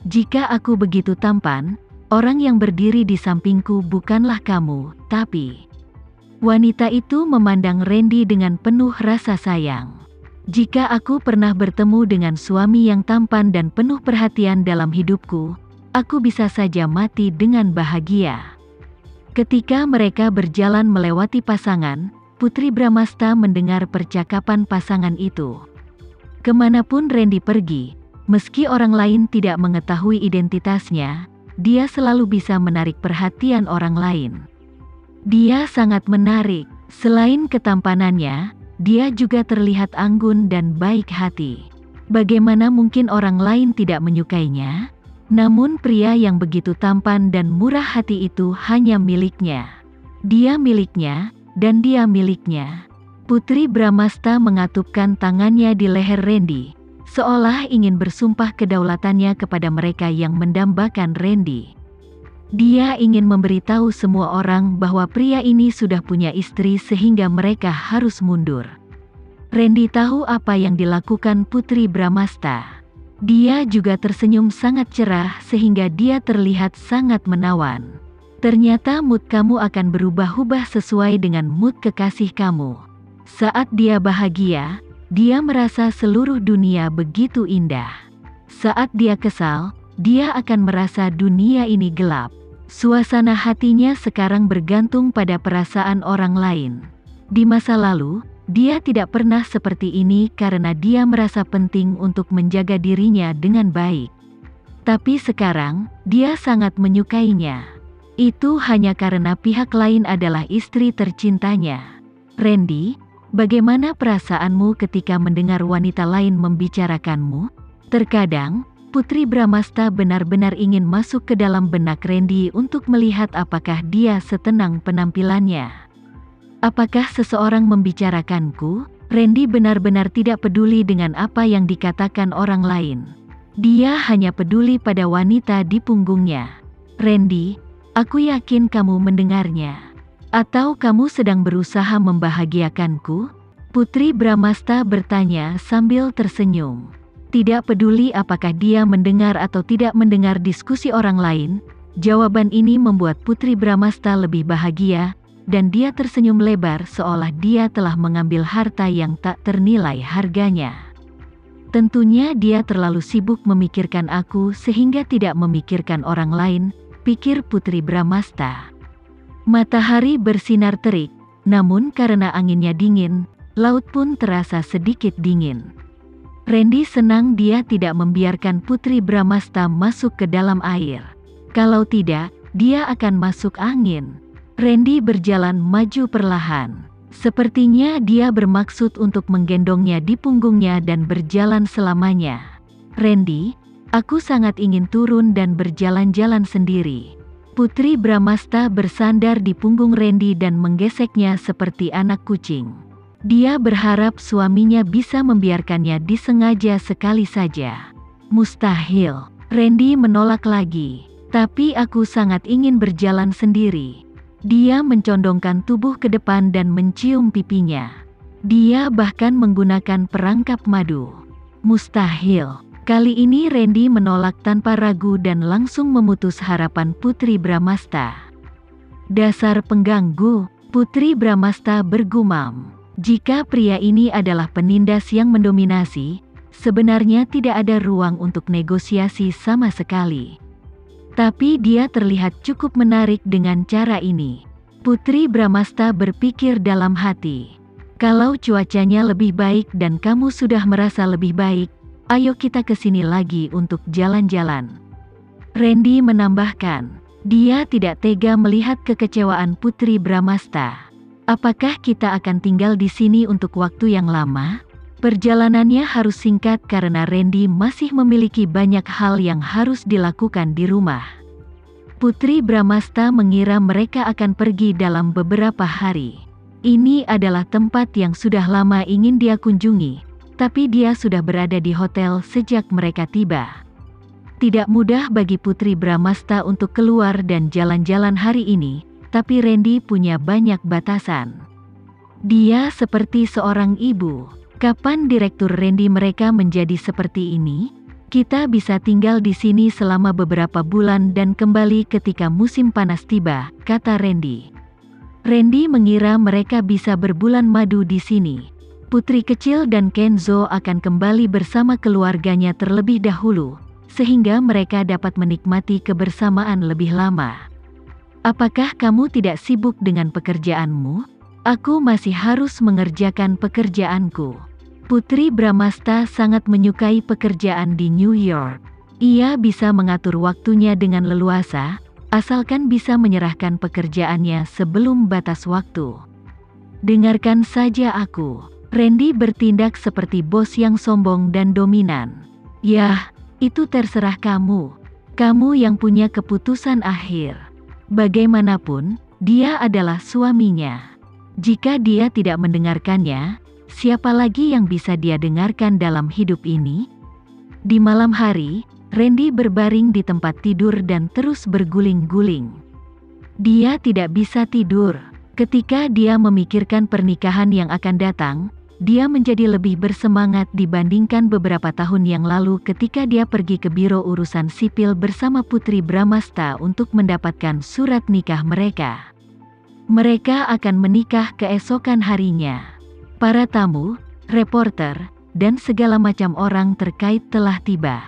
Jika aku begitu tampan, orang yang berdiri di sampingku bukanlah kamu, tapi..." Wanita itu memandang Randy dengan penuh rasa sayang. "Jika aku pernah bertemu dengan suami yang tampan dan penuh perhatian dalam hidupku, aku bisa saja mati dengan bahagia." Ketika mereka berjalan melewati pasangan, Putri Bramasta mendengar percakapan pasangan itu. Kemanapun Randy pergi, meski orang lain tidak mengetahui identitasnya, dia selalu bisa menarik perhatian orang lain. Dia sangat menarik. Selain ketampanannya, dia juga terlihat anggun dan baik hati. Bagaimana mungkin orang lain tidak menyukainya? Namun pria yang begitu tampan dan murah hati itu hanya miliknya. Dia miliknya, dan dia miliknya. Putri Bramasta mengatupkan tangannya di leher Randy, seolah ingin bersumpah kedaulatannya kepada mereka yang mendambakan Randy. Dia ingin memberitahu semua orang bahwa pria ini sudah punya istri sehingga mereka harus mundur. Randy tahu apa yang dilakukan Putri Bramasta. Dia juga tersenyum sangat cerah sehingga dia terlihat sangat menawan. Ternyata mood kamu akan berubah-ubah sesuai dengan mood kekasih kamu. Saat dia bahagia, dia merasa seluruh dunia begitu indah. Saat dia kesal, dia akan merasa dunia ini gelap. Suasana hatinya sekarang bergantung pada perasaan orang lain. Di masa lalu, dia tidak pernah seperti ini karena dia merasa penting untuk menjaga dirinya dengan baik. Tapi sekarang, dia sangat menyukainya. Itu hanya karena pihak lain adalah istri tercintanya. Randy, bagaimana perasaanmu ketika mendengar wanita lain membicarakanmu? Terkadang, Putri Bramasta benar-benar ingin masuk ke dalam benak Randy untuk melihat apakah dia setenang penampilannya. Apakah seseorang membicarakanku? Randy benar-benar tidak peduli dengan apa yang dikatakan orang lain. Dia hanya peduli pada wanita di punggungnya. "Randy, aku yakin kamu mendengarnya. Atau kamu sedang berusaha membahagiakanku?" Putri Bramasta bertanya sambil tersenyum. Tidak peduli apakah dia mendengar atau tidak mendengar diskusi orang lain, jawaban ini membuat Putri Bramasta lebih bahagia, dan dia tersenyum lebar seolah dia telah mengambil harta yang tak ternilai harganya. "Tentunya dia terlalu sibuk memikirkan aku sehingga tidak memikirkan orang lain," pikir Putri Bramasta. Matahari bersinar terik, namun karena anginnya dingin, laut pun terasa sedikit dingin. Randy senang dia tidak membiarkan Putri Bramasta masuk ke dalam air. Kalau tidak, dia akan masuk angin. Randy berjalan maju perlahan. Sepertinya dia bermaksud untuk menggendongnya di punggungnya dan berjalan selamanya. "Randy, aku sangat ingin turun dan berjalan-jalan sendiri." Putri Bramasta bersandar di punggung Randy dan menggeseknya seperti anak kucing. Dia berharap suaminya bisa membiarkannya disengaja sekali saja. "Mustahil." Randy menolak lagi. "Tapi aku sangat ingin berjalan sendiri." Dia mencondongkan tubuh ke depan dan mencium pipinya. Dia bahkan menggunakan perangkap madu. "Mustahil." Kali ini Randy menolak tanpa ragu dan langsung memutus harapan Putri Bramasta. "Dasar pengganggu," Putri Bramasta bergumam. Jika pria ini adalah penindas yang mendominasi, sebenarnya tidak ada ruang untuk negosiasi sama sekali. Tapi dia terlihat cukup menarik dengan cara ini. Putri Bramasta berpikir dalam hati, "Kalau cuacanya lebih baik dan kamu sudah merasa lebih baik, ayo kita ke sini lagi untuk jalan-jalan." Randy menambahkan, dia tidak tega melihat kekecewaan Putri Bramasta. "Apakah kita akan tinggal di sini untuk waktu yang lama?" Perjalanannya harus singkat karena Randy masih memiliki banyak hal yang harus dilakukan di rumah. Putri Bramasta mengira mereka akan pergi dalam beberapa hari. Ini adalah tempat yang sudah lama ingin dia kunjungi, tapi dia sudah berada di hotel sejak mereka tiba. Tidak mudah bagi Putri Bramasta untuk keluar dan jalan-jalan hari ini, tapi Randy punya banyak batasan. Dia seperti seorang ibu. Kapan direktur Randy mereka menjadi seperti ini? Kita bisa tinggal di sini selama beberapa bulan dan kembali ketika musim panas tiba, kata Randy. Randy mengira mereka bisa berbulan madu di sini. Putri kecil dan Kenzo akan kembali bersama keluarganya terlebih dahulu, sehingga mereka dapat menikmati kebersamaan lebih lama. Apakah kamu tidak sibuk dengan pekerjaanmu? Aku masih harus mengerjakan pekerjaanku. Putri Bramasta sangat menyukai pekerjaan di New York. Ia bisa mengatur waktunya dengan leluasa, asalkan bisa menyerahkan pekerjaannya sebelum batas waktu. Dengarkan saja aku. Randy bertindak seperti bos yang sombong dan dominan. Yah, itu terserah kamu. Kamu yang punya keputusan akhir. Bagaimanapun, dia adalah suaminya. Jika dia tidak mendengarkannya, siapa lagi yang bisa dia dengarkan dalam hidup ini? Di malam hari, Randy berbaring di tempat tidur dan terus berguling-guling. Dia tidak bisa tidur. Ketika dia memikirkan pernikahan yang akan datang, dia menjadi lebih bersemangat dibandingkan beberapa tahun yang lalu ketika dia pergi ke Biro Urusan Sipil bersama Putri Bramasta untuk mendapatkan surat nikah mereka. Mereka akan menikah keesokan harinya. Para tamu, reporter, dan segala macam orang terkait telah tiba.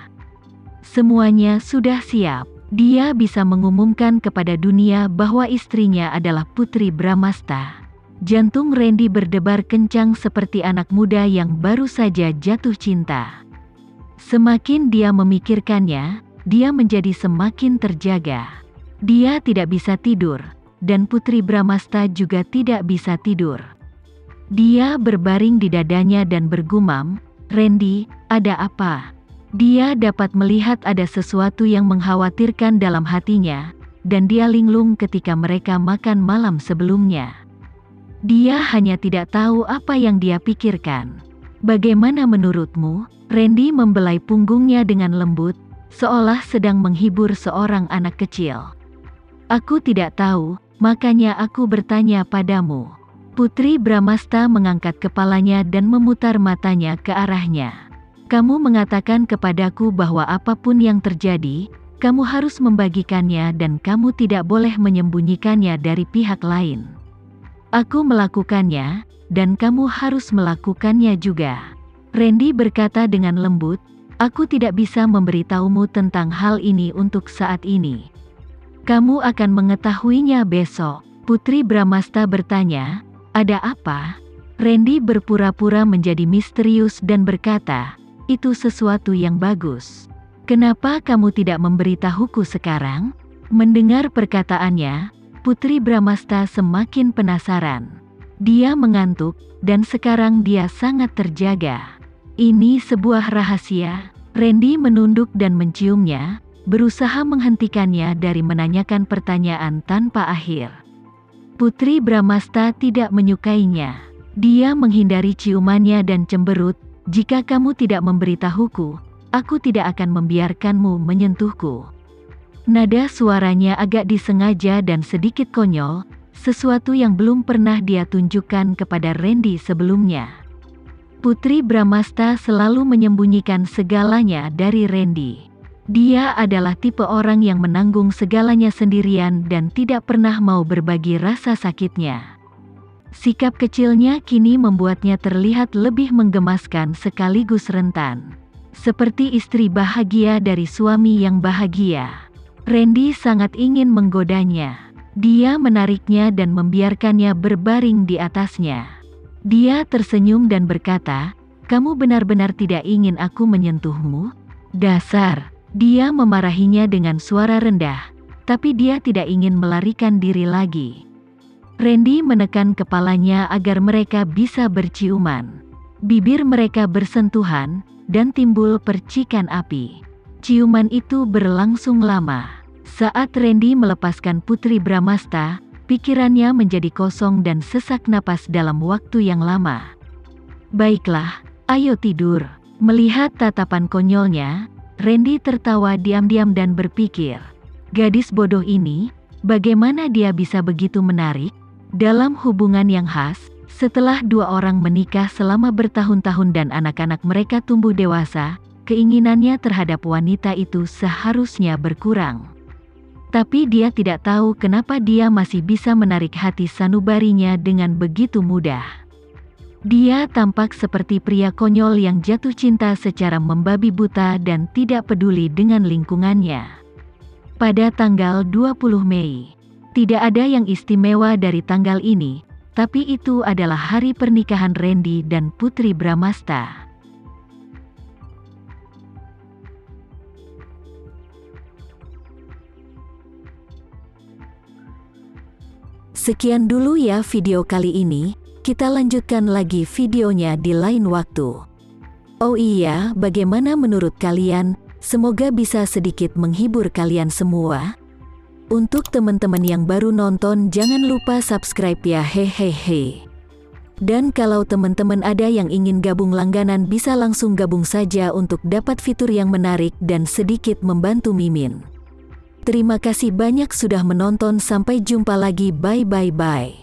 Semuanya sudah siap. Dia bisa mengumumkan kepada dunia bahwa istrinya adalah Putri Bramasta. Jantung Randy berdebar kencang seperti anak muda yang baru saja jatuh cinta. Semakin dia memikirkannya, dia menjadi semakin terjaga. Dia tidak bisa tidur, dan Putri Bramasta juga tidak bisa tidur. Dia berbaring di dadanya dan bergumam, "Randy, ada apa?" Dia dapat melihat ada sesuatu yang mengkhawatirkan dalam hatinya, dan dia linglung ketika mereka makan malam sebelumnya. Dia hanya tidak tahu apa yang dia pikirkan. Bagaimana menurutmu? Randy membelai punggungnya dengan lembut, seolah sedang menghibur seorang anak kecil. Aku tidak tahu, makanya aku bertanya padamu. Putri Bramasta mengangkat kepalanya dan memutar matanya ke arahnya. Kamu mengatakan kepadaku bahwa apapun yang terjadi, kamu harus membagikannya dan kamu tidak boleh menyembunyikannya dari pihak lain. Aku melakukannya, dan kamu harus melakukannya juga. Randy berkata dengan lembut, aku tidak bisa memberitahumu tentang hal ini untuk saat ini. Kamu akan mengetahuinya besok. Putri Bramasta bertanya, ada apa? Randy berpura-pura menjadi misterius dan berkata, itu sesuatu yang bagus. Kenapa kamu tidak memberitahuku sekarang? Mendengar perkataannya, Putri Bramasta semakin penasaran. Dia mengantuk, dan sekarang dia sangat terjaga. Ini sebuah rahasia. Randy menunduk dan menciumnya, berusaha menghentikannya dari menanyakan pertanyaan tanpa akhir. Putri Bramasta tidak menyukainya. Dia menghindari ciumannya dan cemberut, jika kamu tidak memberitahuku, aku tidak akan membiarkanmu menyentuhku. Nada suaranya agak disengaja dan sedikit konyol, sesuatu yang belum pernah dia tunjukkan kepada Randy sebelumnya. Putri Bramasta selalu menyembunyikan segalanya dari Randy. Dia adalah tipe orang yang menanggung segalanya sendirian dan tidak pernah mau berbagi rasa sakitnya. Sikap kecilnya kini membuatnya terlihat lebih menggemaskan sekaligus rentan. Seperti istri bahagia dari suami yang bahagia. Randy sangat ingin menggodanya. Dia menariknya dan membiarkannya berbaring di atasnya. Dia tersenyum dan berkata, kamu benar-benar tidak ingin aku menyentuhmu? Dasar! Dia memarahinya dengan suara rendah, tapi dia tidak ingin melarikan diri lagi. Randy menekan kepalanya agar mereka bisa berciuman. Bibir mereka bersentuhan, dan timbul percikan api. Ciuman itu berlangsung lama. Saat Randy melepaskan Putri Bramasta, pikirannya menjadi kosong dan sesak napas dalam waktu yang lama. Baiklah, ayo tidur. Melihat tatapan konyolnya, Randy tertawa diam-diam dan berpikir, gadis bodoh ini, bagaimana dia bisa begitu menarik? Dalam hubungan yang khas, setelah dua orang menikah selama bertahun-tahun dan anak-anak mereka tumbuh dewasa, keinginannya terhadap wanita itu seharusnya berkurang. Tapi dia tidak tahu kenapa dia masih bisa menarik hati sanubarinya dengan begitu mudah. Dia tampak seperti pria konyol yang jatuh cinta secara membabi buta dan tidak peduli dengan lingkungannya. Pada tanggal 20 Mei, tidak ada yang istimewa dari tanggal ini, tapi itu adalah hari pernikahan Randy dan Putri Bramasta. Sekian dulu ya video kali ini, kita lanjutkan lagi videonya di lain waktu. Oh iya, bagaimana menurut kalian? Semoga bisa sedikit menghibur kalian semua. Untuk teman-teman yang baru nonton, jangan lupa subscribe ya, hehehe. Dan kalau teman-teman ada yang ingin gabung langganan, bisa langsung gabung saja untuk dapat fitur yang menarik dan sedikit membantu Mimin. Terima kasih banyak sudah menonton, sampai jumpa lagi, bye.